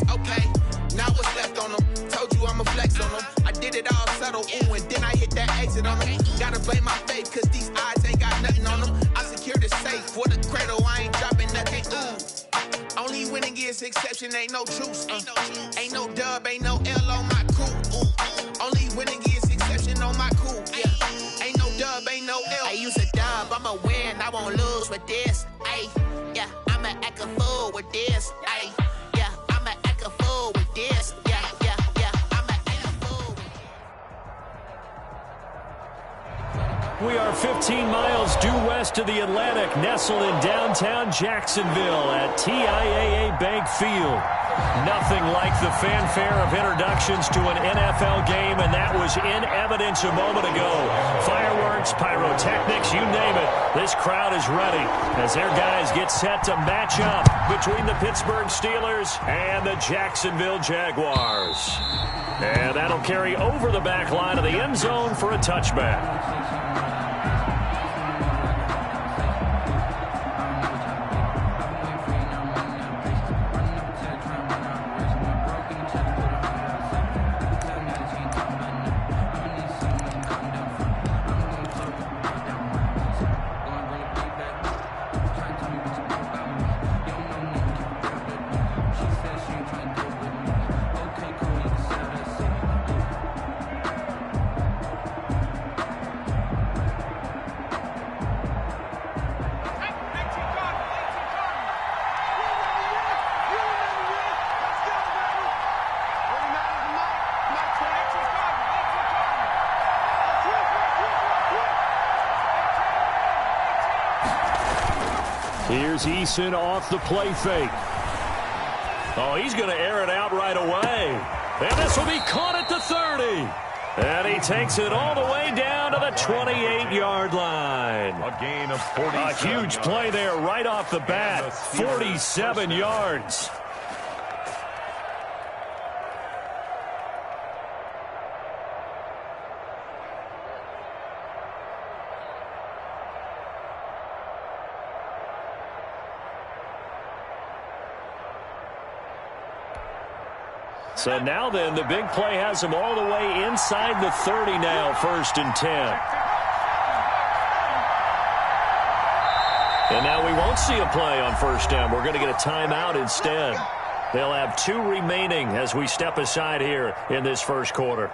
this, okay. Now what's left on them? Told you I'ma flex on them. I did it all subtle, ooh, and then I hit that exit on them. Gotta blame my faith, cause these odds ain't got nothing on them. I secured the safe for the cradle, I ain't dropping nothing, ooh. Only winning is exception, ain't no truce. Ain't no dub, ain't no L on my crew, ooh. Only winning is exception on my crew, yeah. Ain't no dub, ain't no L. I use a dub, I'ma win, I won't lose with this, ayy. Yeah, I'ma act a fool with this, ayy. Yeah, I'ma act a fool with this, yeah, I'ma act a fool. We are 15 miles due west of the Atlantic, nestled in downtown Jacksonville at TIAA Bank Field. Nothing like the fanfare of introductions to an NFL game, and that was in evidence a moment ago. Fireworks, pyrotechnics, you name it. This crowd is ready as their guys get set to match up between the Pittsburgh Steelers and the Jacksonville Jaguars. And that'll carry over the back line of the end zone for a touchback. Here's Eason off the play fake. Oh, he's going to air it out right away. And this will be caught at the 30. And he takes it all the way down to the 28-yard line. A gain of 47. A huge play there right off the bat. 47 yards. So now then, the big play has him all the way inside the 30 now, 1st and 10. And now we won't see a play on 1st down. We're going to get a timeout instead. They'll have 2 remaining as we step aside here in this first quarter.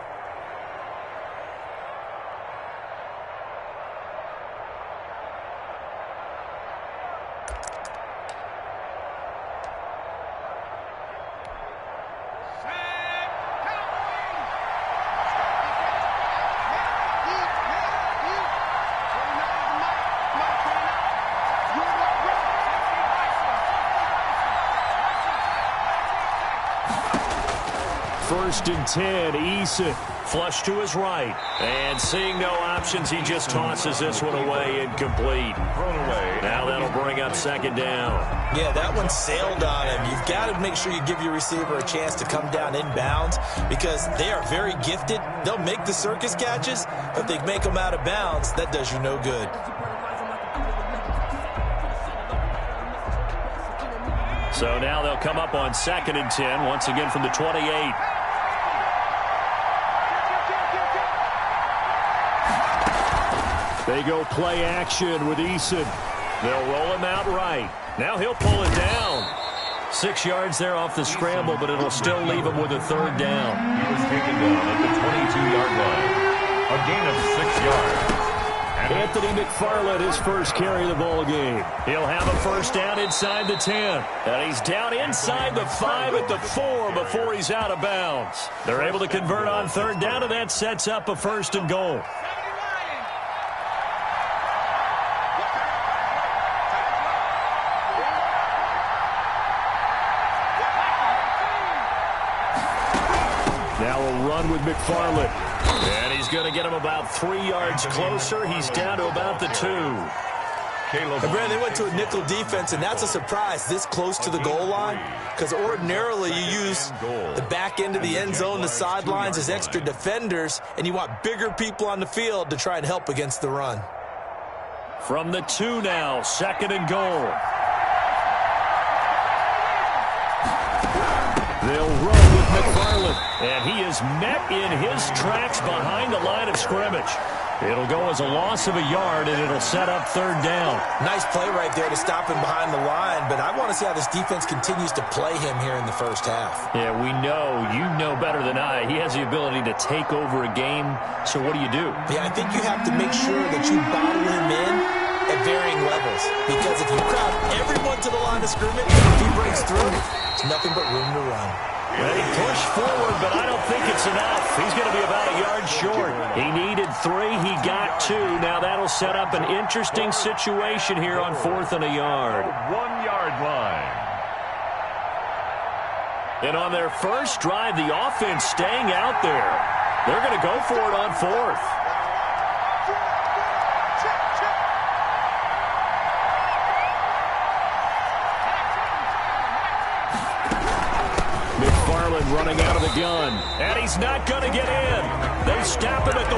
First and 10, Eason flush to his right. And seeing no options, he just tosses this one away, incomplete. Thrown away. Now that'll bring up 2nd down. Yeah, that one sailed on him. You've got to make sure you give your receiver a chance to come down inbounds because they are very gifted. They'll make the circus catches, but if they make them out of bounds, that does you no good. So now they'll come up on 2nd and 10, once again from the 28. They go play action with Eason. They'll roll him out right. Now he'll pull it down. 6 yards there off the scramble, but it'll still leave him with a 3rd down. He was taken down at the 22-yard line. A gain of 6 yards. Anthony McFarland, his first carry of the ball game. He'll have a 1st down inside the 10. And he's down inside the 5 at the 4 before he's out of bounds. They're able to convert on 3rd down, and that sets up a 1st and goal. Now a run with McFarland. And he's going to get him about 3 yards closer. He's down to about the 2. And Brad, they went to a nickel defense, and that's a surprise this close to the goal line because ordinarily you use the back end of the end zone, the sidelines as extra defenders, and you want bigger people on the field to try and help against the run. From the 2 now, 2nd and goal. They'll run with McFarland. And he is met in his tracks behind the line of scrimmage. It'll go as a loss of a yard, and it'll set up third down. Nice play right there to stop him behind the line, but I want to see how this defense continues to play him here in the first half. Yeah, we know. You know better than I. He has the ability to take over a game, so what do you do? Yeah, I think you have to make sure that you bottle him in at varying levels, because if you crowd everyone to the line of scrimmage, if he breaks through, there's nothing but room to run. They push forward, but I don't think it's enough. He's going to be about a yard short. He needed 3. He got 2. Now that'll set up an interesting situation here on 4th and a yard. 1-yard line. And on their first drive, the offense staying out there. They're going to go for it on 4th. Running out of the gun, and he's not going to get in. They stop him at the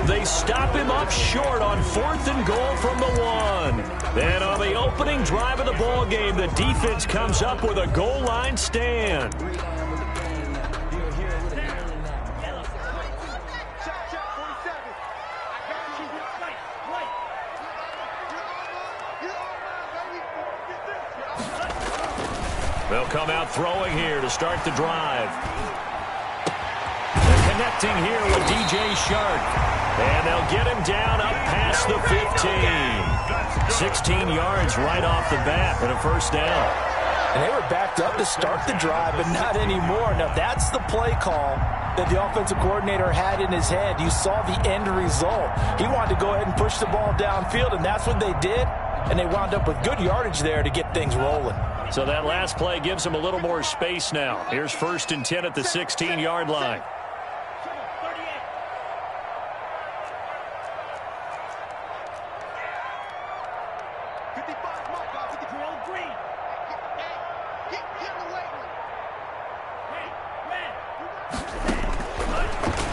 1. They stop him up short on 4th and goal from the 1. And on the opening drive of the ball game, the defense comes up with a goal line stand. They'll come out throwing here to start the drive. They're connecting here with DJ Shark. And they'll get him down up past the 15. 16 yards right off the bat and a first down. And they were backed up to start the drive, but not anymore. Now, that's the play call that the offensive coordinator had in his head. You saw the end result. He wanted to go ahead and push the ball downfield, and that's what they did. And they wound up with good yardage there to get things rolling. So that last play gives them a little more space now. Here's 1st and 10 at the 16-yard line.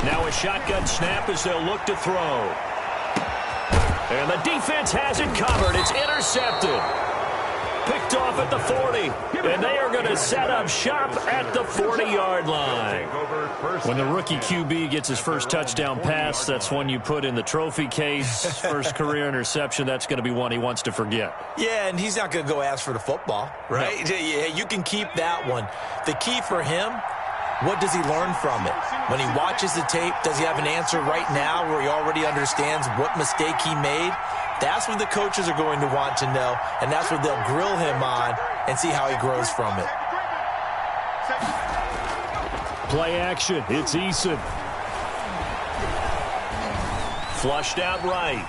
Now a shotgun snap as they'll look to throw. And the defense has it covered. It's intercepted. Picked off at the 40, and they are going to set up shop at the 40-yard line. When the rookie QB gets his first touchdown pass, that's one you put in the trophy case. First career interception, that's going to be one he wants to forget. Yeah, and he's not going to go ask for the football, right? No. Yeah, you can keep that one. The key for him, what does he learn from it? When he watches the tape, does he have an answer right now where he already understands what mistake he made? That's what the coaches are going to want to know, and that's what they'll grill him on and see how he grows from it. Play action. It's Eason. Flushed out right.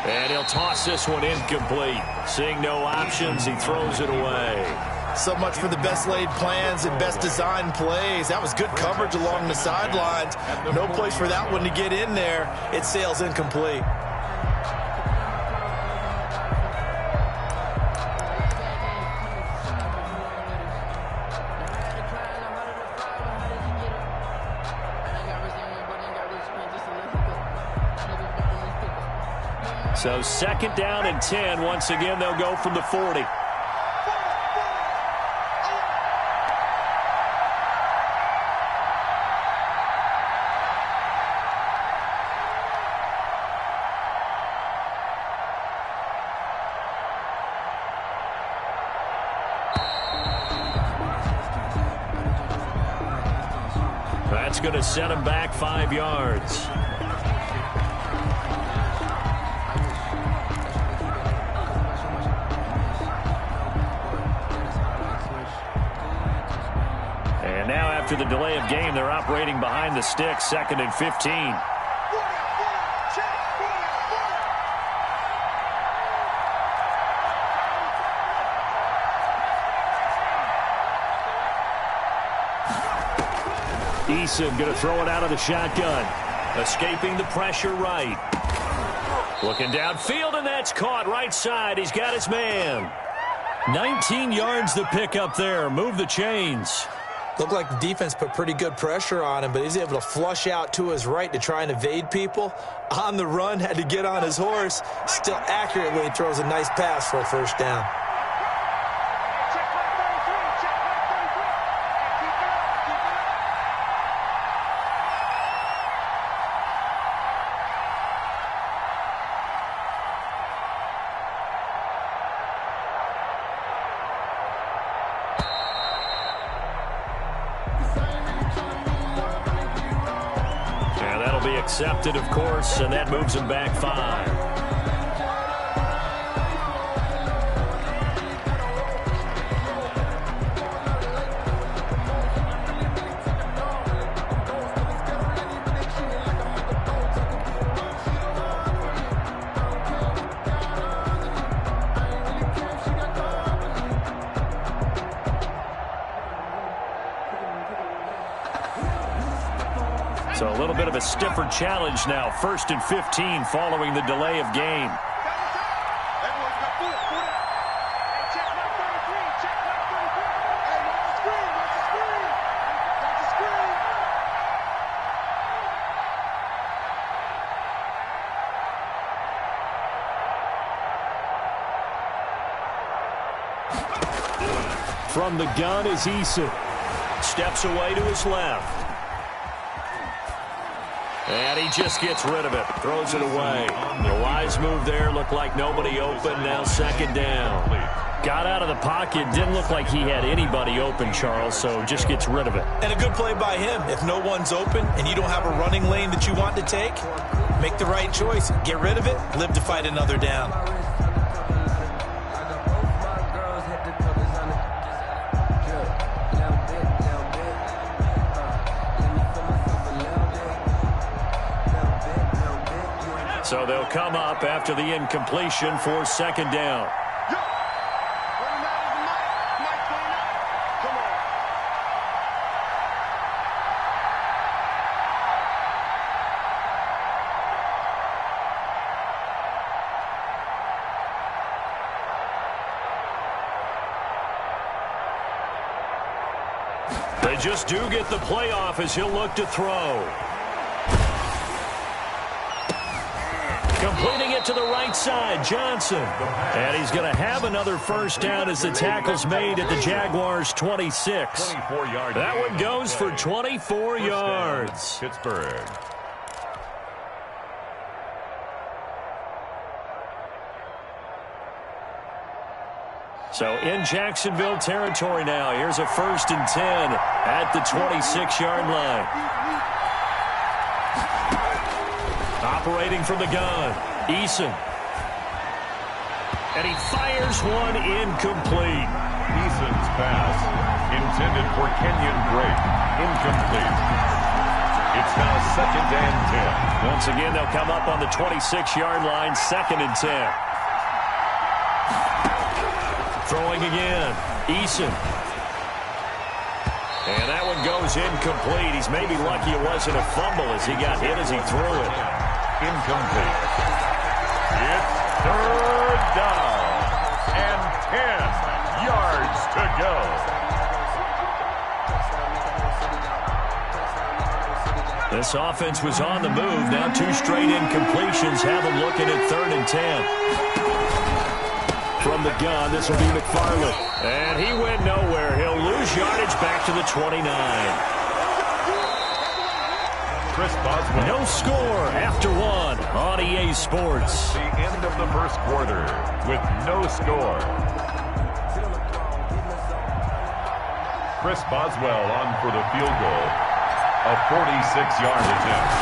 And he'll toss this one incomplete. Seeing no options, he throws it away. So much for the best laid plans and best designed plays. That was good coverage along the sidelines. No place for that one to get in there. It sails incomplete. So 2nd down and 10. Once again, they'll go from the 40. That's going to set him back 5 yards. And now after the delay of game, they're operating behind the sticks, 2nd and 15. Eason going to throw it out of the shotgun. Escaping the pressure right. Looking downfield, and that's caught right side. He's got his man. 19 yards to pick up there. Move the chains. Looked like the defense put pretty good pressure on him, but he's able to flush out to his right to try and evade people. On the run, had to get on his horse. Still accurately throws a nice pass for a first down. Accepted, of course, and that moves him back 5. So a little bit of a stiffer challenge now. 1st and 15 following the delay of game. From the gun is Eason. Steps away to his left. And he just gets rid of it. Throws it away. A wise move there. Looked like nobody open. Now 2nd down. Got out of the pocket. Didn't look like he had anybody open, Charles, so just gets rid of it. And a good play by him. If no one's open and you don't have a running lane that you want to take, make the right choice. Get rid of it. Live to fight another down. So they'll come up after the incompletion for 2nd down. They just do get the playoff as he'll look to throw. Completing it to the right side, Johnson. And he's going to have another 1st down as the tackle's made at the Jaguars' 26. That one goes for 24 yards. Pittsburgh. So in Jacksonville territory now. Here's a 1st and 10 at the 26-yard line. Operating from the gun, Eason. And he fires one incomplete. Eason's pass intended for Kenyon Drake. Incomplete. It's now 2nd and 10. Once again, they'll come up on the 26-yard line, 2nd and 10. Throwing again, Eason. And that one goes incomplete. He's maybe lucky it wasn't a fumble as he got hit as he threw it. Incomplete. It's 3rd down and 10 yards to go. This offense was on the move. Now 2 straight incompletions have them looking at 3rd and 10. From the gun, this will be McFarland. And he went nowhere. He'll lose yardage back to the 29. Chris Boswell. No score after 1 on EA Sports. The end of the 1st quarter with no score. Chris Boswell on for the field goal. A 46-yard attempt.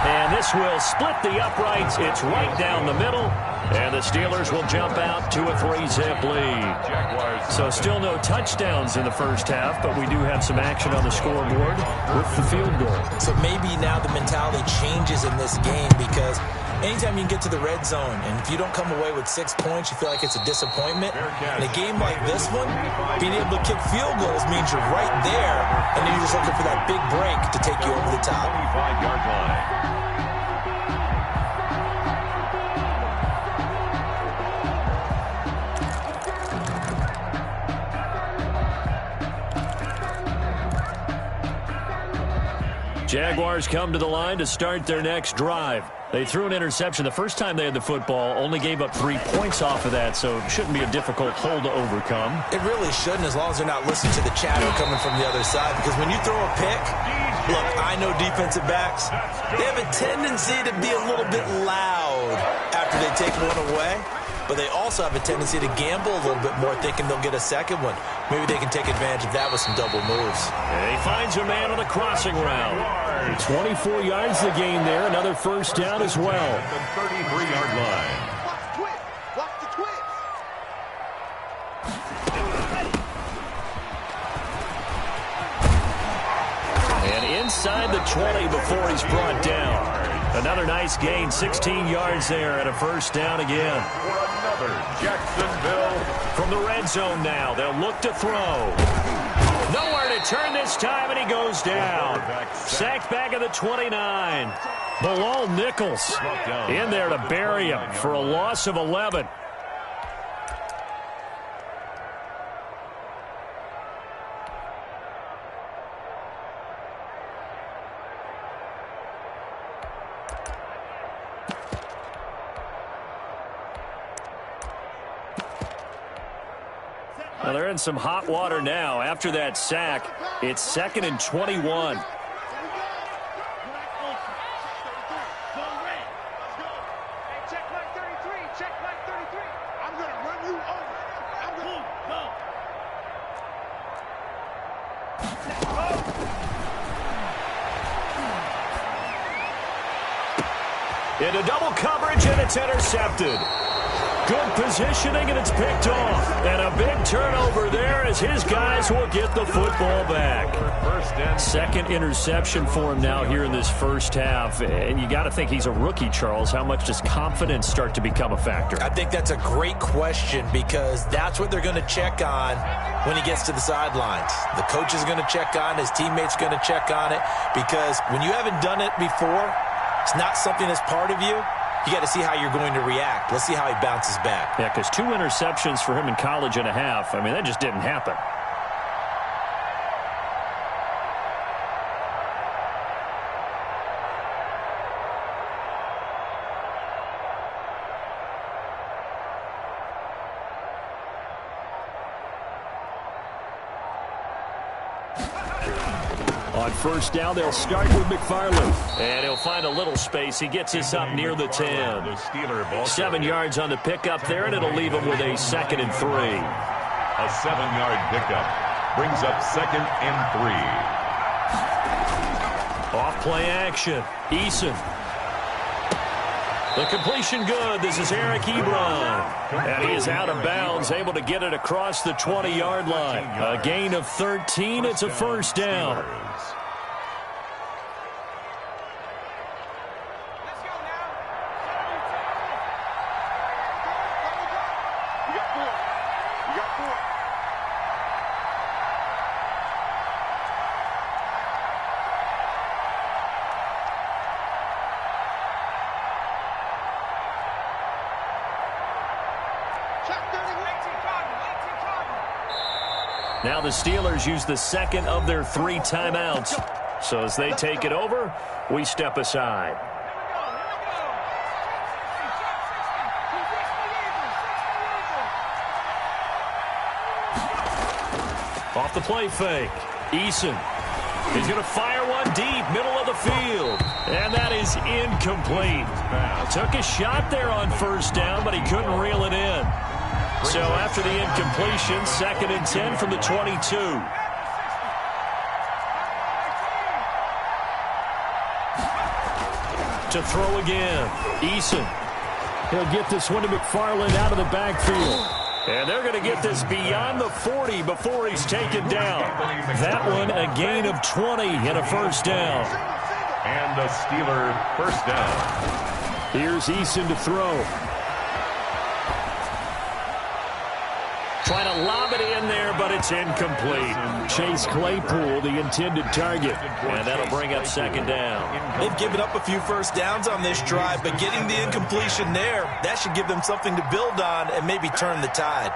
And this will split the uprights. It's right down the middle. And the Steelers will jump out to a 3-zip lead. So still no touchdowns in the 1st half, but we do have some action on the scoreboard with the field goal. So maybe now the mentality changes in this game because anytime you can get to the red zone, and if you don't come away with 6 points, you feel like it's a disappointment. In a game like this one, being able to kick field goals means you're right there, and then you're just looking for that big break to take you over the top. 25-yard line. Jaguars come to the line to start their next drive. They threw an interception the first time they had the football, only gave up 3 points off of that, so it shouldn't be a difficult hole to overcome. It really shouldn't, as long as they're not listening to the chatter coming from the other side, because when you throw a pick, look, I know defensive backs, they have a tendency to be a little bit loud after they take one away. but they also have a tendency to gamble a little bit more, thinking they'll get a second one. Maybe they can take advantage of that with some double moves. And he finds a man on the crossing route. 24 yards the gain there. Another first down as well. The 33-yard line. Watch the twist. And inside the 20 before he's brought down. Another nice gain, 16 yards there, and a first down again. For another Jacksonville. From the red zone now, they'll look to throw. Nowhere to turn this time, and he goes down. Sacked back at the 29. Bilal Nichols in there to bury him for a loss of 11. Well, they're in some hot water now. After that sack, it's 2nd and 21. Into double coverage, and it's intercepted. Good positioning, and it's picked off. And a big turnover there as his guys will get the football back. Second interception for him now here in this first half. And you got to think he's a rookie, Charles. How much does confidence start to become a factor? I think that's a great question because that's what they're going to check on when he gets to the sidelines. The coach is going to check on, his teammates going to check on it, because when you haven't done it before, it's not something that's part of you. You got to see how you're going to react. Let's see how he bounces back. Yeah, because 2 interceptions for him in college and a half. I mean, that just didn't happen. On first down, they'll start with McFarland. And he'll find a little space. He gets us up near the 10. 7 yards on the pickup there, and it'll leave him with a 2nd and 3. A 7-yard pickup brings up 2nd and 3. Off play action. Eason. The completion good. This is Eric Ebron. And he is out of bounds, able to get it across the 20-yard line. A gain of 13. It's a first down. Now the Steelers use the 2nd of their 3 timeouts. So as they take it over, we step aside. Off the play fake. Eason. He's going to fire one deep, middle of the field. And that is incomplete. Took a shot there on first down, but he couldn't reel it in. So after the incompletion, 2nd and 10 from the 22. To throw again. Eason. He'll get this one to McFarland out of the backfield. And they're going to get this beyond the 40 before he's taken down. That one a gain of 20 and a first down. And a Steeler first down. Here's Eason to throw. Trying to lob it in there, but it's incomplete. Chase Claypool, the intended target. And that'll bring up 2nd down. They've given up a few first downs on this drive, but getting the incompletion there, that should give them something to build on and maybe turn the tide.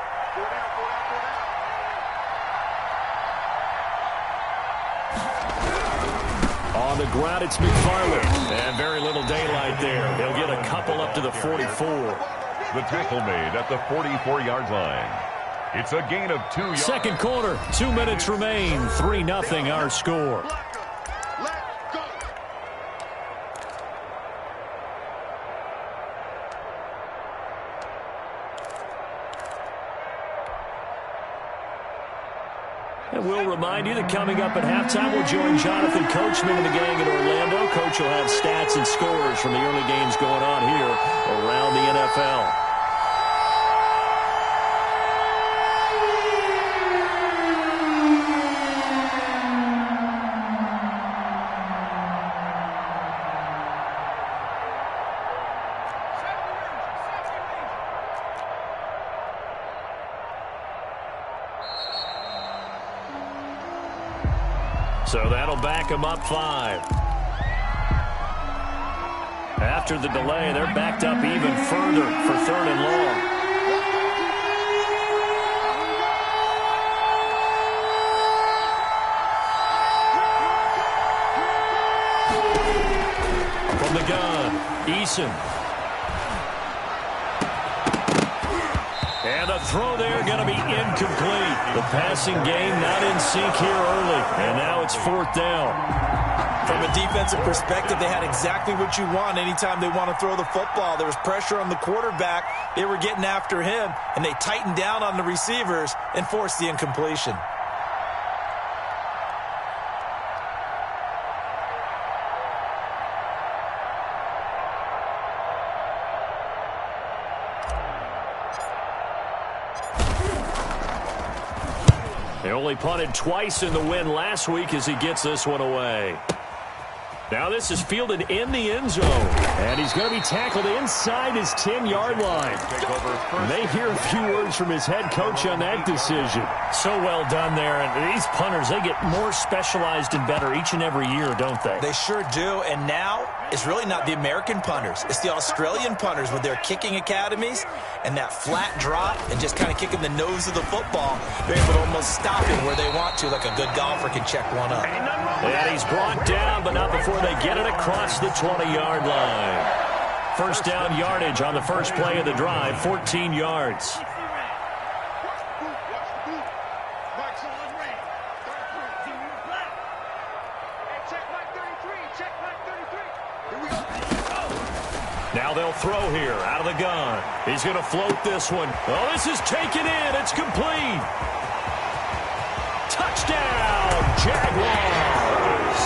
On the ground, it's McFarland. And very little daylight there. They'll get a couple up to the 44. The tackle made at the 44-yard line. It's a gain of 2 yards. Second quarter, 2 minutes remain. 3-0 our score. And we'll remind you that coming up at halftime, we'll join Jonathan Coachman and the gang in Orlando. Coach will have stats and scores from the early games going on here around the NFL. So that'll back them up 5. After the delay, they're backed up even further for 3rd and long. From the gun, Eason. And the throw there going to be incomplete. The passing game not in sync here early. And now it's 4th down. From a defensive perspective, they had exactly what you want anytime they want to throw the football. There was pressure on the quarterback. They were getting after him, and they tightened down on the receivers and forced the incompletion. They only punted twice in the win last week as he gets this one away. Now this is fielded in the end zone. And he's going to be tackled inside his 10-yard line. They hear a few words from his head coach on that decision. So well done there. And these punters, they get more specialized and better each and every year, don't they? They sure do. And now it's really not the American punters. It's the Australian punters with their kicking academies and that flat drop and just kind of kicking the nose of the football. They're able to almost stop it where they want to, like a good golfer can check one up. And he's brought down, but not before they get it across the 20-yard line. First down yardage on the first play of the drive, 14 yards. Now they'll throw here out of the gun. He's going to float this one. Oh, this is taken in. It's complete. Touchdown, Jaguars.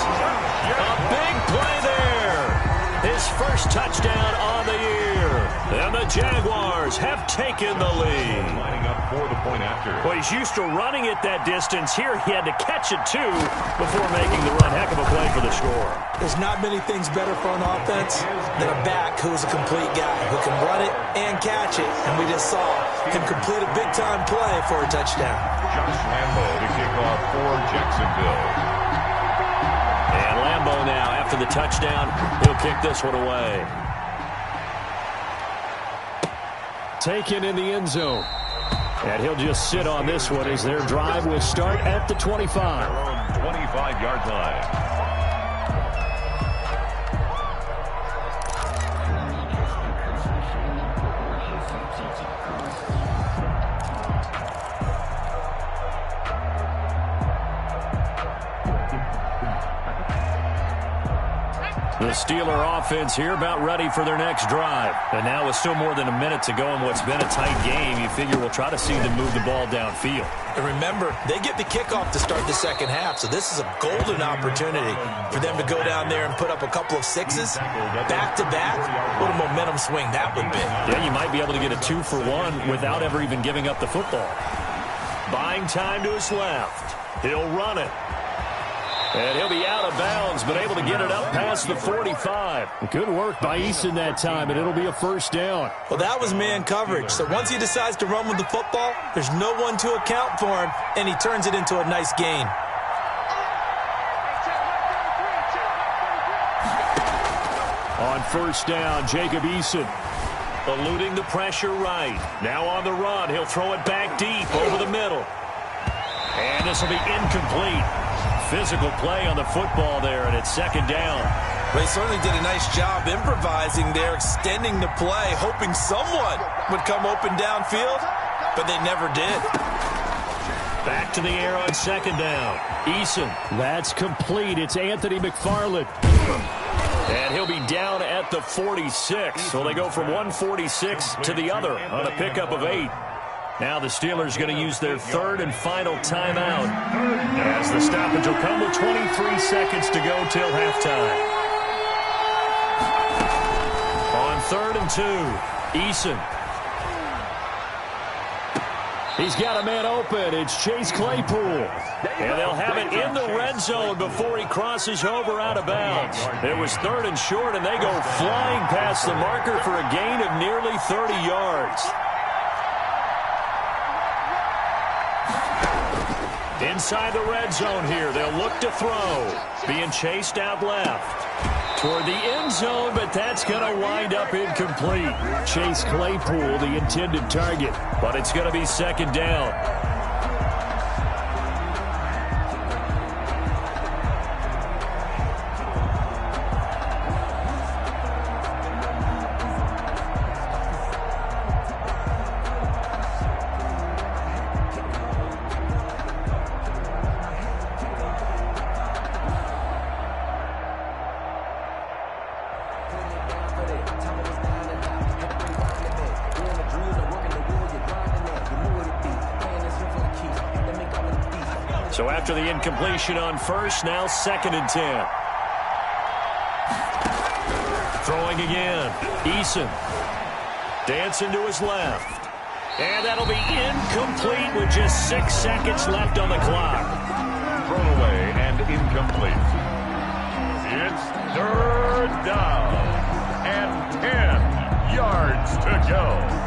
A big play there. His first touchdown on the year. And the Jaguars have taken the lead. Lining up for the point after. Well, he's used to running it that distance. Here he had to catch it, too, before making the run. Heck of a play for the score. There's not many things better for an offense than a back who's a complete guy, who can run it and catch it. And we just saw him complete a big-time play for a touchdown. Josh Lambo to kick off for Jacksonville. And Lambo now, after the touchdown, he'll kick this one away. Taken in the end zone. And he'll just sit on this one as their drive will start at the 25. 25-yard line. The Steeler offense here about ready for their next drive. And now with still more than a minute to go in what's been a tight game, you figure we'll try to see them move the ball downfield. And remember, they get the kickoff to start the second half, so this is a golden opportunity for them to go down there and put up a couple of sixes back-to-back. What a momentum swing that would be. Yeah, you might be able to get a 2-for-1 without ever even giving up the football. Buying time to his left. He'll run it. And he'll be out of bounds, but able to get it up past the 45. Good work by Eason that time, and it'll be a first down. Well, that was man coverage. So once he decides to run with the football, there's no one to account for him, and he turns it into a nice gain. On first down, Jacob Eason eluding the pressure right. Now on the run, he'll throw it back deep over the middle. And this will be incomplete. Physical play on the football there, and it's second down. Well, he certainly did a nice job improvising there, extending the play, hoping someone would come open downfield, but they never did. Back to the air on second down. Eason. That's complete. It's Anthony McFarland. And he'll be down at the 46. So they go from 146 to the other on a pickup of 8. Now the Steelers going to use their third and final timeout as the stoppage will come with 23 seconds to go till halftime. On 3rd and 2, Eason. He's got a man open. It's Chase Claypool. And they'll have it in the red zone before he crosses over out of bounds. It was 3rd and short, and they go flying past the marker for a gain of nearly 30 yards. Inside the red zone here, they'll look to throw. Being chased out left. Toward the end zone, but that's going to wind up incomplete. Chase Claypool, the intended target, but it's going to be 2nd down. So after the incompletion on first, now 2nd and 10. Throwing again. Eason. Dancing to his left. And that'll be incomplete with just 6 seconds left on the clock. Thrown away and incomplete. It's 3rd down and 10 yards to go.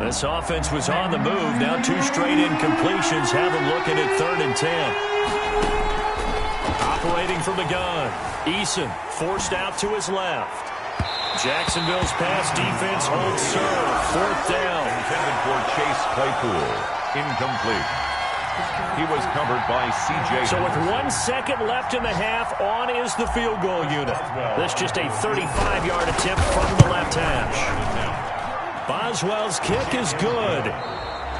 This offense was on the move. Now 2 straight incompletions have them looking at 3rd and 10. Operating from the gun. Eason forced out to his left. Jacksonville's pass defense holds serve. 4th down. Intended for Chase Claypool. Incomplete. He was covered by C.J. So with 1 second left in the half, on is the field goal unit. This just a 35-yard attempt from the left hash. Boswell's kick is good.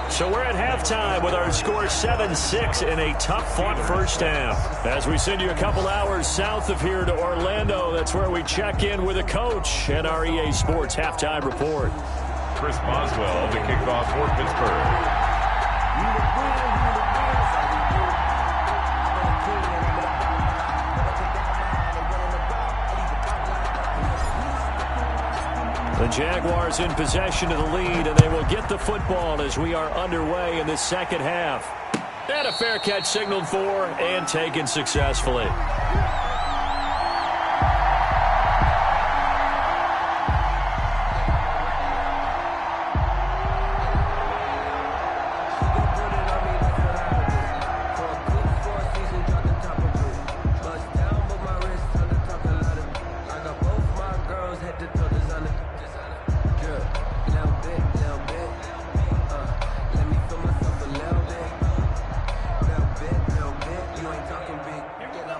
So we're at halftime with our score 7-6 in a tough-fought first half. As we send you a couple hours south of here to Orlando, that's where we check in with a coach and our EA Sports halftime report. Chris Boswell to kick off for Pittsburgh. The Jaguars in possession of the lead, and they will get the football as we are underway in the second half. And a fair catch signaled for and taken successfully.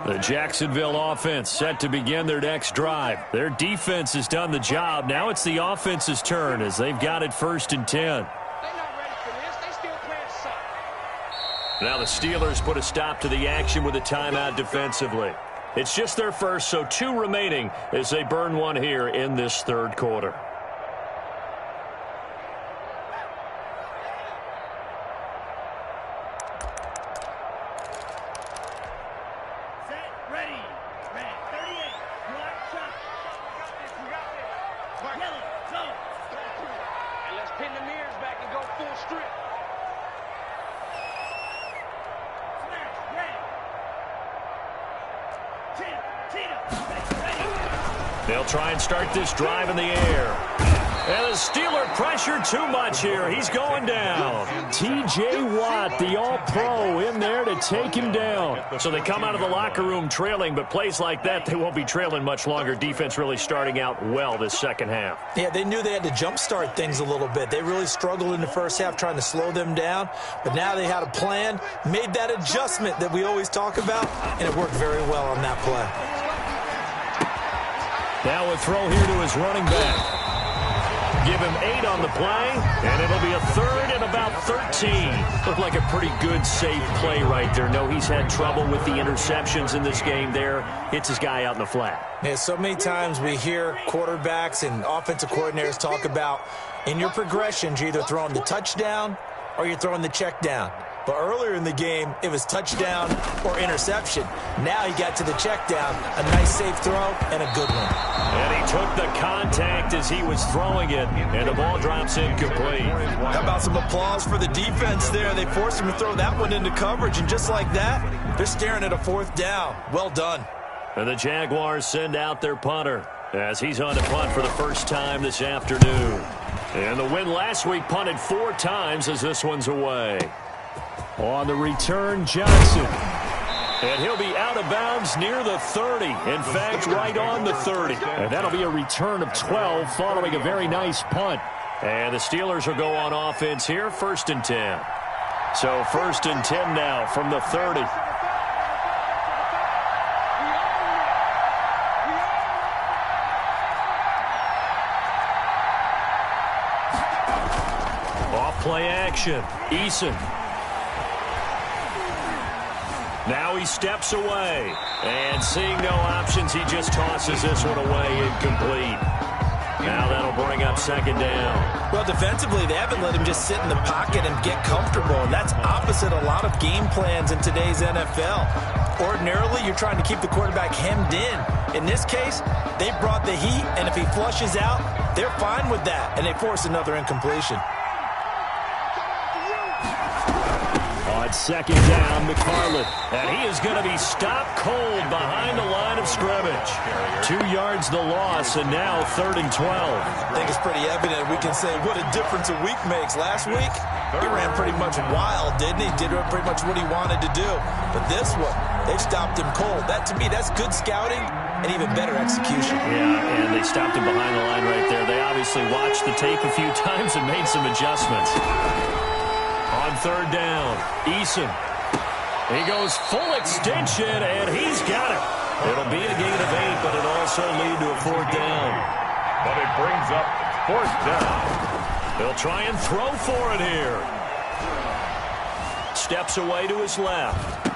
The Jacksonville offense set to begin their next drive. Their defense has done the job. Now it's the offense's turn as they've got it 1st and 10. Now the Steelers put a stop to the action with a timeout defensively. It's just their first, so 2 remaining as they burn one here in this 3rd quarter. They'll try and start this drive in the air. And the Steeler pressure too much here. He's going down. T.J. Watt, the All-Pro, in there to take him down. So they come out of the locker room trailing, but plays like that, they won't be trailing much longer. Defense really starting out well this second half. Yeah, they knew they had to jumpstart things a little bit. They really struggled in the first half trying to slow them down, but now they had a plan, made that adjustment that we always talk about, and it worked very well on that play. Now a throw here to his running back. Give him 8 on the play, and it'll be a third and about 13. Looked like a pretty good, safe play right there. No, he's had trouble with the interceptions in this game there. Hits his guy out in the flat. Yeah, so many times we hear quarterbacks and offensive coordinators talk about in your progressions, you're either throwing the touchdown or you're throwing the check down. But earlier in the game, it was touchdown or interception. Now he got to the check down, a nice safe throw, and a good one. And he took the contact as he was throwing it, and the ball drops incomplete. How about some applause for the defense there? They forced him to throw that one into coverage, and just like that, they're staring at a 4th down. Well done. And the Jaguars send out their punter as he's on to punt for the first time this afternoon. And the win last week punted 4 times as this one's away. On the return, Johnson. And he'll be out of bounds near the 30. In fact, right on the 30. And that'll be a return of 12 following a very nice punt. And the Steelers will go on offense here, 1st and 10. So 1st and 10 now from the 30. Off play action. Eason. Now he steps away, and seeing no options, he just tosses this one away, incomplete. Now that'll bring up 2nd down. Well, defensively, they haven't let him just sit in the pocket and get comfortable, and that's opposite a lot of game plans in today's NFL. Ordinarily, you're trying to keep the quarterback hemmed in. In this case, they brought the heat, and if he flushes out, they're fine with that, and they force another incompletion. On 2nd down, McFarland. And he is going to be stopped cold behind the line of scrimmage. 2 yards the loss, and now 3rd and 12. I think it's pretty evident. We can say what a difference a week makes. Last week, he ran pretty much wild, didn't he? Did pretty much what he wanted to do. But this one, they've stopped him cold. That, to me, that's good scouting and even better execution. Yeah, and they stopped him behind the line right there. They obviously watched the tape a few times and made some adjustments. On 3rd down, Eason. He goes full extension, and he's got it. It'll be a gain of 8, but it'll also lead to a 4th down. But it brings up 4th down. He'll try and throw for it here. Steps away to his left.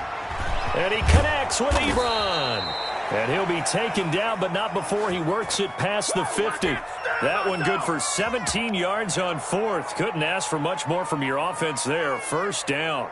And he connects with Ebron. And he'll be taken down, but not before he works it past the 50. That one good for 17 yards on 4th. Couldn't ask for much more from your offense there. 1st down.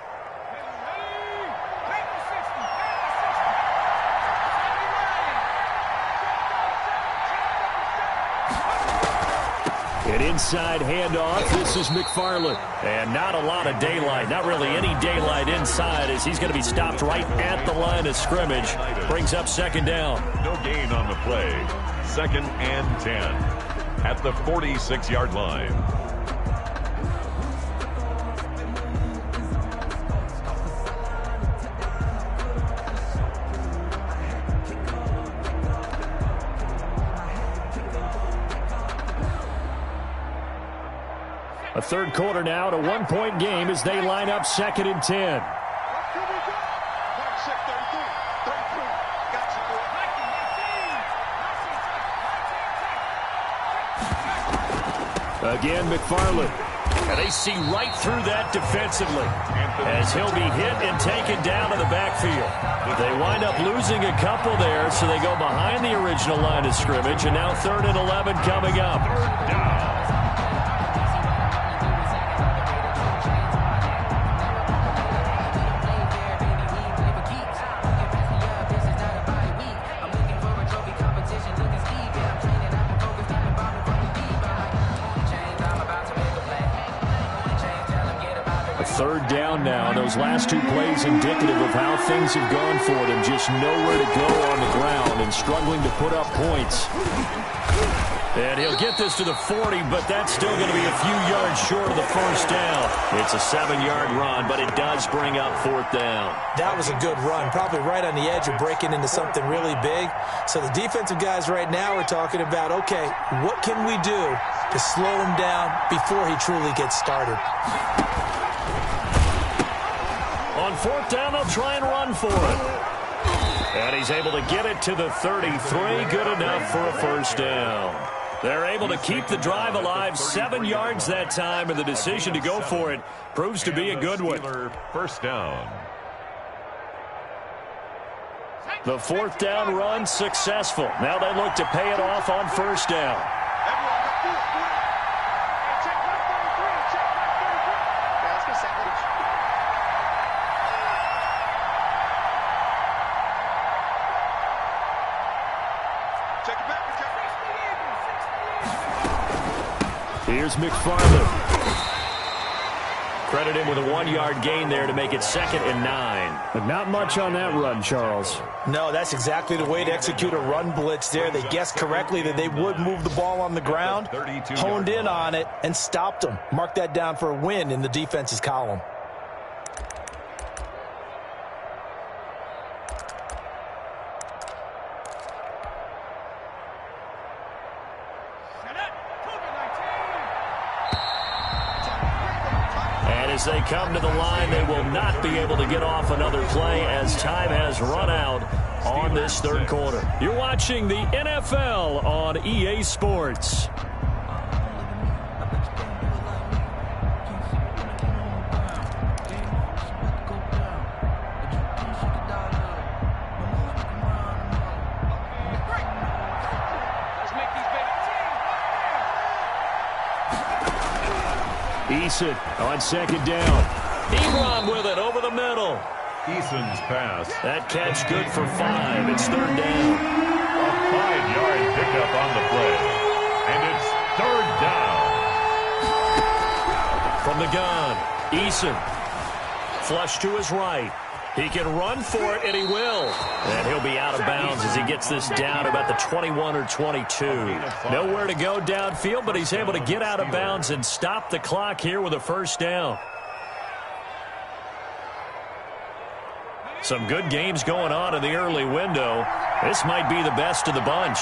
An inside handoff. This is McFarland. And not a lot of daylight. Not really any daylight inside as he's going to be stopped right at the line of scrimmage. Brings up 2nd down. No gain on the play. 2nd and 10 at the 46-yard line. A 3rd quarter now at a 1-point game as they line up 2nd and 10. Again, McFarland. And they see right through that defensively as he'll be hit and taken down to the backfield. They wind up losing a couple there, so they go behind the original line of scrimmage, and now 3rd and 11 coming up. Third down now. Those last 2 plays indicative of how things have gone for them. Just nowhere to go on the ground and struggling to put up points. And he'll get this to the 40, but that's still going to be a few yards short of the first down. It's a 7-yard run, but it does bring up 4th down. That was a good run, probably right on the edge of breaking into something really big. So the defensive guys right now are talking about, okay, what can we do to slow him down before he truly gets started? On 4th down, they'll try and run for it. And he's able to get it to the 33. Good enough for a first down. They're able to keep the drive alive, 7 yards that time, and the decision to go for it proves to be a good one. First down. The 4th down run successful. Now they look to pay it off on first down. Here's McFarland. Credit him with a 1-yard gain there to make it 2nd and 9. But not much on that run, Charles. No, that's exactly the way to execute a run blitz there. They guessed correctly that they would move the ball on the ground, honed in on it, and stopped them. Mark that down for a win in the defense's column. As they come to the line, they will not be able to get off another play as time has run out on this 3rd quarter. You're watching the NFL on EA Sports. Eason on 2nd down. Ebron with it over the middle. Eason's pass. That catch good for 5. It's 3rd down. A 5-yard pickup on the play. And it's 3rd down. From the gun, Eason. Flush to his right. He can run for it, and he will. And he'll be out of bounds as he gets this down about the 21 or 22. Nowhere to go downfield, but he's able to get out of bounds and stop the clock here with a first down. Some good games going on in the early window. This might be the best of the bunch.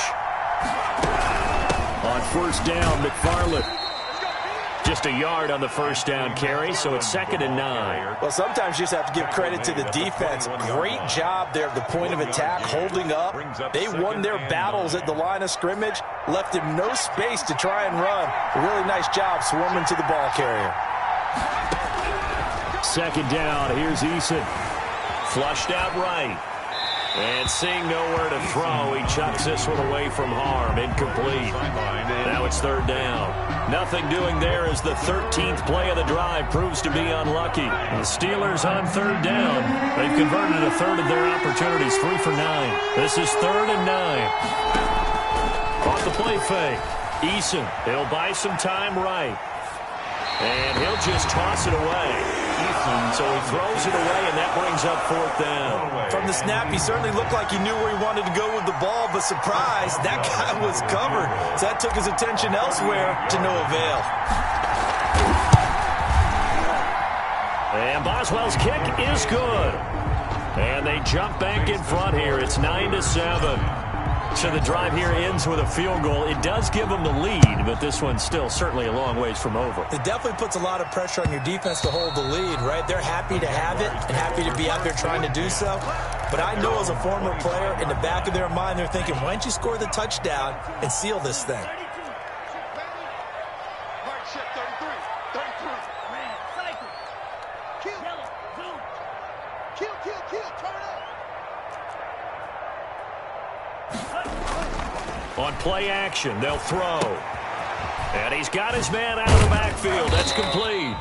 On first down, McFarland. Just a yard on the first down carry, so it's 2nd and 9. Well, sometimes you just have to give credit to the defense. Great job there at the point of attack, holding up. They won their battles at the line of scrimmage, left him no space to try and run. A really nice job swarming to the ball carrier. 2nd down, here's Eason. Flushed out right. And seeing nowhere to throw, he chucks this one away from harm. Incomplete. Now it's 3rd down. Nothing doing there as the 13th play of the drive proves to be unlucky. The Steelers on 3rd down. They've converted a third of their opportunities, 3 for 9. This is 3rd and 9. Off the play fake. Eason, he'll buy some time right. And he'll just toss it away. So he throws it away, and that brings up 4th down. From the snap, he certainly looked like he knew where he wanted to go with the ball, but surprise, that guy was covered. So that took his attention elsewhere to no avail. And Boswell's kick is good. And they jump back in front here. It's 9-7. So the drive here ends with a field goal. It does give them the lead, but this one's still certainly a long ways from over. It definitely puts a lot of pressure on your defense to hold the lead, right? They're happy to have it and happy to be out there trying to do so. But I know as a former player, in the back of their mind, they're thinking, why don't you score the touchdown and seal this thing? On play action, they'll throw. And he's got his man out of the backfield. That's complete.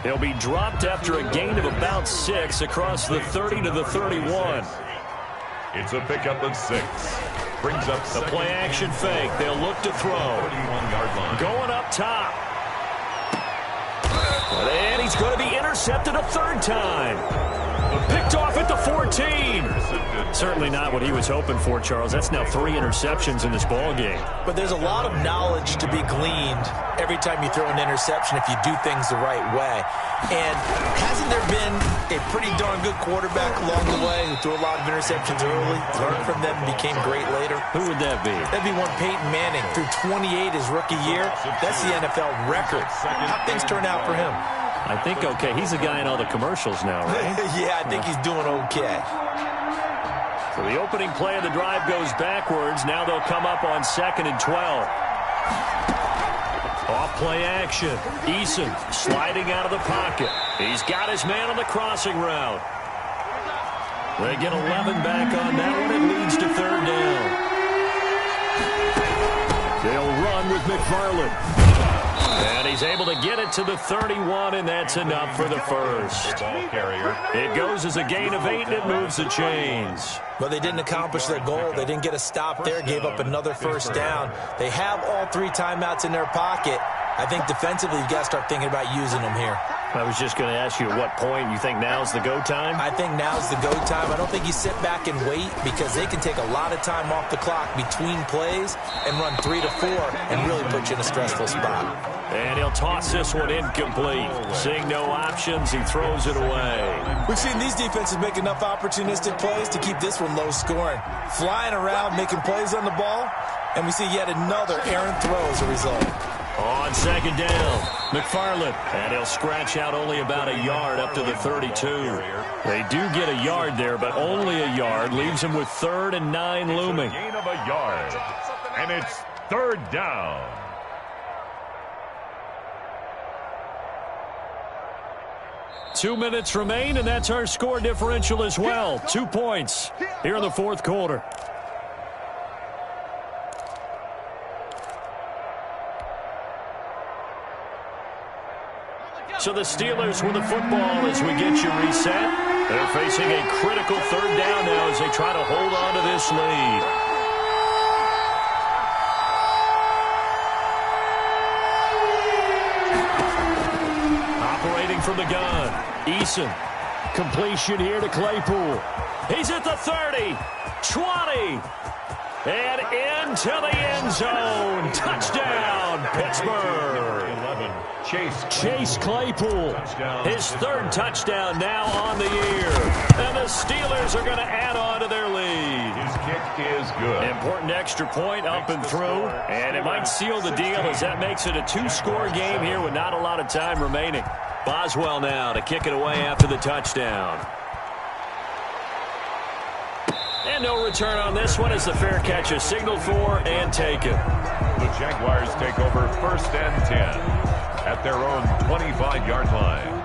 He'll be dropped after a gain of about 6 across the 30 to the 31. It's a pickup of 6. Brings up the play action fake. They'll look to throw. 31-yard line. Going up top. And he's going to be intercepted a 3rd time. Picked off at the 14. Certainly not what he was hoping for, Charles. That's now 3 interceptions in this ball game. But there's a lot of knowledge to be gleaned every time you throw an interception if you do things the right way. And hasn't there been a pretty darn good quarterback along the way who threw a lot of interceptions early, learned from them, and became great later? Who would that be? That'd be one Peyton Manning. Threw 28 his rookie year. That's the NFL record. How things turn out for him? I think okay. He's the guy in all the commercials now, right? Yeah, I think he's doing okay. So the opening play of the drive goes backwards. Now they'll come up on 2nd and 12. Off play action. Eason sliding out of the pocket. He's got his man on the crossing route. They get 11 back on that one. It leads to 3rd down. They'll run with McFarland. And he's able to get it to the 31, and that's enough for the first. It goes as a gain of 8, and it moves the chains. But they didn't accomplish their goal. They didn't get a stop there, gave up another first down. They have all 3 timeouts in their pocket. I think defensively you've got to start thinking about using them here. I was just going to ask you at what point you think now's the go time? I think now's the go time. I don't think you sit back and wait because they can take a lot of time off the clock between plays and run 3 to 4 and really put you in a stressful spot. And he'll toss this one incomplete. Seeing no options, he throws it away. We've seen these defenses make enough opportunistic plays to keep this one low scoring. Flying around, making plays on the ball, and we see yet another errant throw as a result. On 2nd down, McFarland, and he'll scratch out only about a yard up to the 32. They do get a yard there, but only a yard. Leaves him with 3rd and 9 looming. Gain of a yard, and it's 3rd down. Two minutes remain, and that's our score differential as well. 2 points here in the 4th quarter. So the Steelers with the football as we get you reset. They're facing a critical 3rd down now as they try to hold on to this lead. Operating from the gun. Eason. Completion here to Claypool. He's at the 30, 20, and into the end zone. Touchdown, Pittsburgh. Chase Claypool, his 3rd touchdown now on the year. And the Steelers are going to add on to their lead. His kick is good. Important extra point up and through. And it might seal the deal as that makes it a 2-score game here with not a lot of time remaining. Boswell now to kick it away after the touchdown. And no return on this one as the fair catch is signaled for and taken. The Jaguars take over 1st and 10 at their own 25-yard line.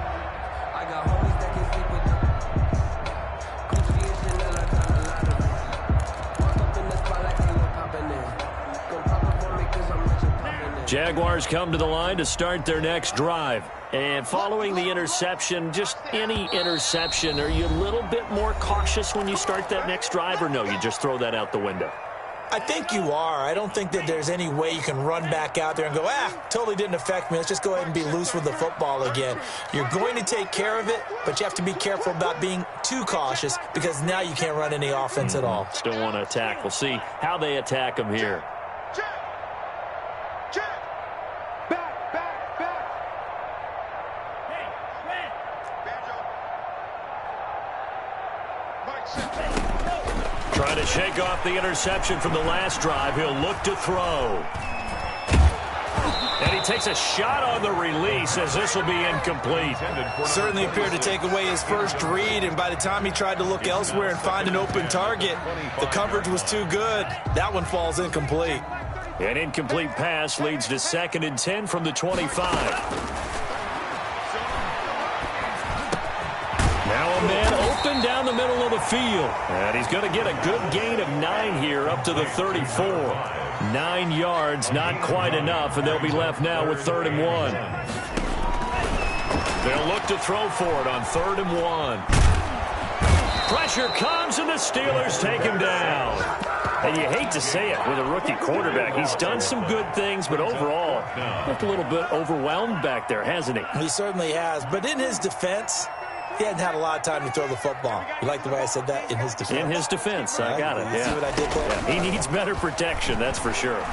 Jaguars come to the line to start their next drive. And following the interception, just any interception, are you a little bit more cautious when you start that next drive, or no, you just throw that out the window? I think you are. I don't think that there's any way you can run back out there and go, totally didn't affect me. Let's just go ahead and be loose with the football again. You're going to take care of it, but you have to be careful about being too cautious because now you can't run any offense at all. Still want to attack. We'll see how they attack them here. Trying to shake off the interception from the last drive. He'll look to throw. And he takes a shot on the release as this will be incomplete. Certainly appeared to take away his first read, and by the time he tried to look elsewhere and find an open target, the coverage was too good. That one falls incomplete. An incomplete pass leads to 2nd and 10 from the 25. Now a man open down the middle of the field. And he's going to get a good gain of 9 here up to the 34. 9 yards, not quite enough, and they'll be left now with 3rd and 1. They'll look to throw for it on 3rd and 1. Pressure comes, and the Steelers take him down. And you hate to say it with a rookie quarterback. He's done some good things, but overall, looked a little bit overwhelmed back there, hasn't he? He certainly has. But in his defense, He hadn't had a lot of time to throw the football. You like the way I said that? In his defense. In his defense. I got it. You see what I did there? Yeah, he needs better protection, that's for sure.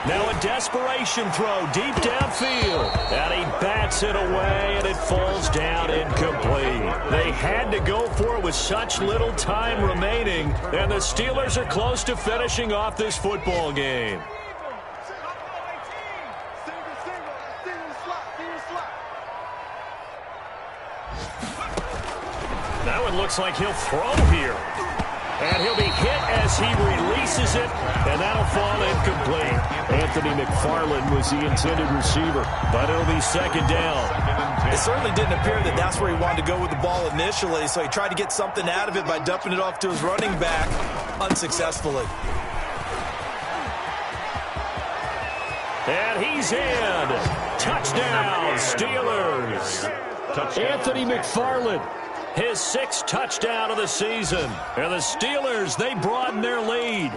Now a desperation throw deep downfield. And he bats it away, and it falls down incomplete. They had to go for it with such little time remaining, and the Steelers are close to finishing off this football game. Now it looks like he'll throw here. And he'll be hit as he releases it, and that'll fall incomplete. Anthony McFarland was the intended receiver, but it'll be second down. It certainly didn't appear that that's where he wanted to go with the ball initially, so he tried to get something out of it by dumping it off to his running back unsuccessfully. And he's in. Touchdown, Steelers. Anthony McFarland. His 6th touchdown of the season. And the Steelers, they broaden their lead.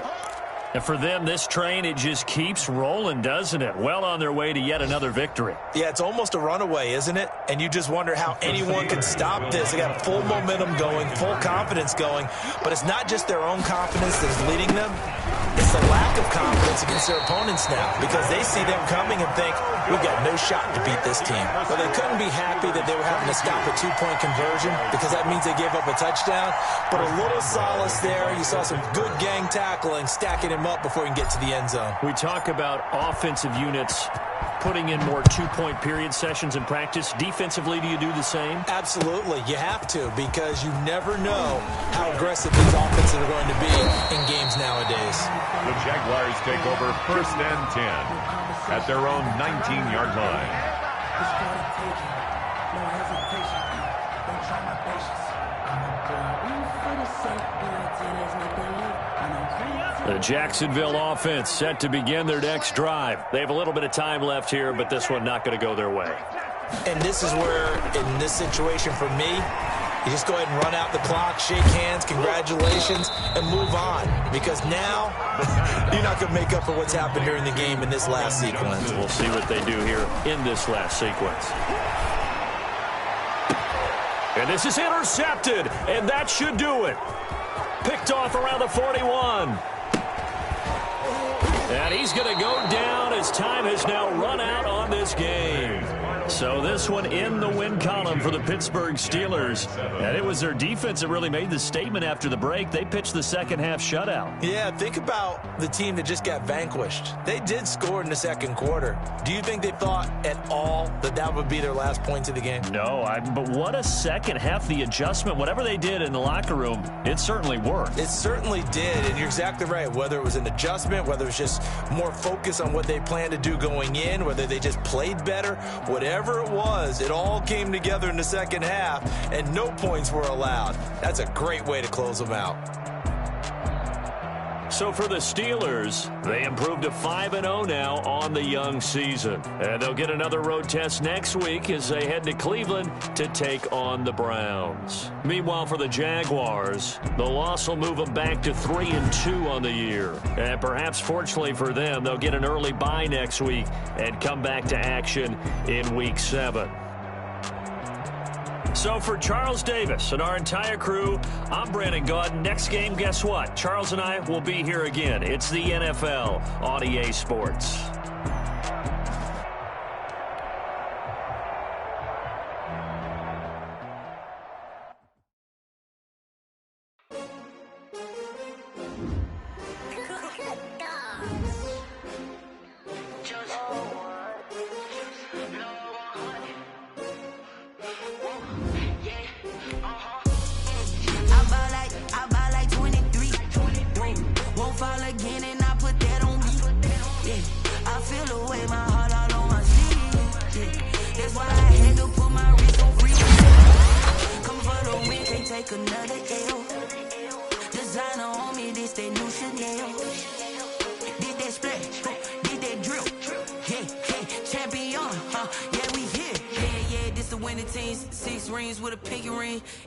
And for them, this train, it just keeps rolling, doesn't it? Well on their way to yet another victory. Yeah, it's almost a runaway, isn't it? And you just wonder how anyone can stop this. They got full momentum going, full confidence going. But it's not just their own confidence that's leading them. It's the lack of confidence against their opponents now, because they see them coming and think, we've got no shot to beat this team. But they couldn't be happy that they were having to stop a 2-point conversion, because that means they gave up a touchdown. But a little solace there. You saw some good gang tackling, stacking him up before he can get to the end zone. We talk about offensive units putting in more 2-point period sessions in practice. Defensively, do you do the same? Absolutely. You have to, because you never know how aggressive these offenses are going to be in games nowadays. The Jaguars take over 1st and 10 at their own 19-yard line. The Jacksonville offense set to begin their next drive. They have a little bit of time left here, but this one not going to go their way. And this is where, in this situation for me, you just go ahead and run out the clock, shake hands, congratulations, and move on. Because now, you're not going to make up for what's happened during the game in this last sequence. We'll see what they do here in this last sequence. And this is intercepted, and that should do it. Picked off around the 41. And he's going to go down as time has now run out on this game. So this one in the win column for the Pittsburgh Steelers. And it was their defense that really made the statement after the break. They pitched the second half shutout. Yeah, think about the team that just got vanquished. They did score in the second quarter. Do you think they thought at all that that would be their last points of the game? No, but what a second half. The adjustment, whatever they did in the locker room, it certainly worked. It certainly did, and you're exactly right. Whether it was an adjustment, whether it was just more focus on what they planned to do going in, whether they just played better, whatever it was, it all came together in the second half, and no points were allowed. That's a great way to close them out. So for the Steelers, they improved to 5-0 now on the young season. And they'll get another road test next week as they head to Cleveland to take on the Browns. Meanwhile, for the Jaguars, the loss will move them back to 3-2 on the year. And perhaps fortunately for them, they'll get an early bye next week and come back to action in Week 7. So for Charles Davis and our entire crew, I'm Brandon Gaudin. Next game, guess what? Charles and I will be here again. It's the NFL on EA Sports.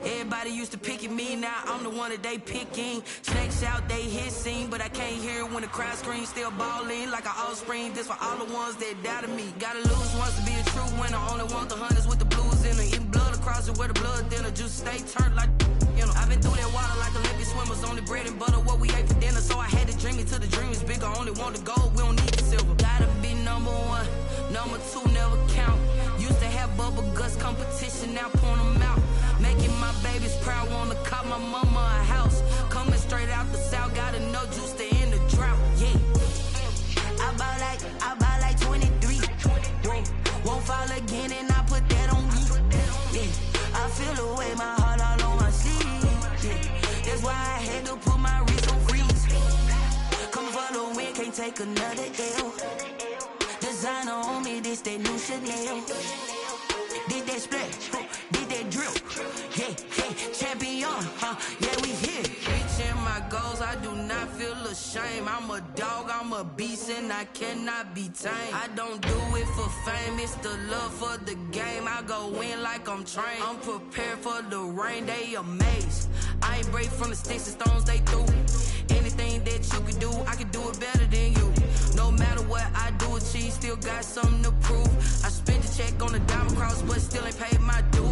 Everybody used to pick at me, now I'm the one that they picking. Snakes out, they hit scene, but I can't hear it when the crowd screams. Still balling like an offspring, this for all the ones that doubted me. Gotta lose once to be a true winner, only want the hunters with the blues in them. Eating blood across it where the blood thinner. Juice stay turned like, you know. I've been through that water like Olympic swimmers. Only bread and butter, what we ate for dinner. So I had to dream it till the dream is bigger. Only want the gold, we don't need the silver. Gotta be number one, number two never count. Used to have bubble guts competition, now point them out. Making my babies proud, wanna cop my mama a house. Coming straight out the south, gotta know Juice to end the drought, yeah. I buy like 23. Whoa. Won't fall again and I put that on me. Yeah. I feel the way, my heart all on my sleeve. Yeah. That's why I had to put my wrist on freeze. Coming for the win, can't take another L. Designer on me, this that new Chanel. Did that split, did that drill. Yeah, yeah, champion, yeah, we here. Reaching my goals, I do not feel ashamed. I'm a dog, I'm a beast, and I cannot be tamed. I don't do it for fame, it's the love for the game. I go in like I'm trained. I'm prepared for the rain, they amazed. I ain't break from the sticks and stones they threw. Anything that you can do, I can do it better than you. No matter what I do, achieve, still got something to prove. I spent the check on the diamond cross, but still ain't paid my dues.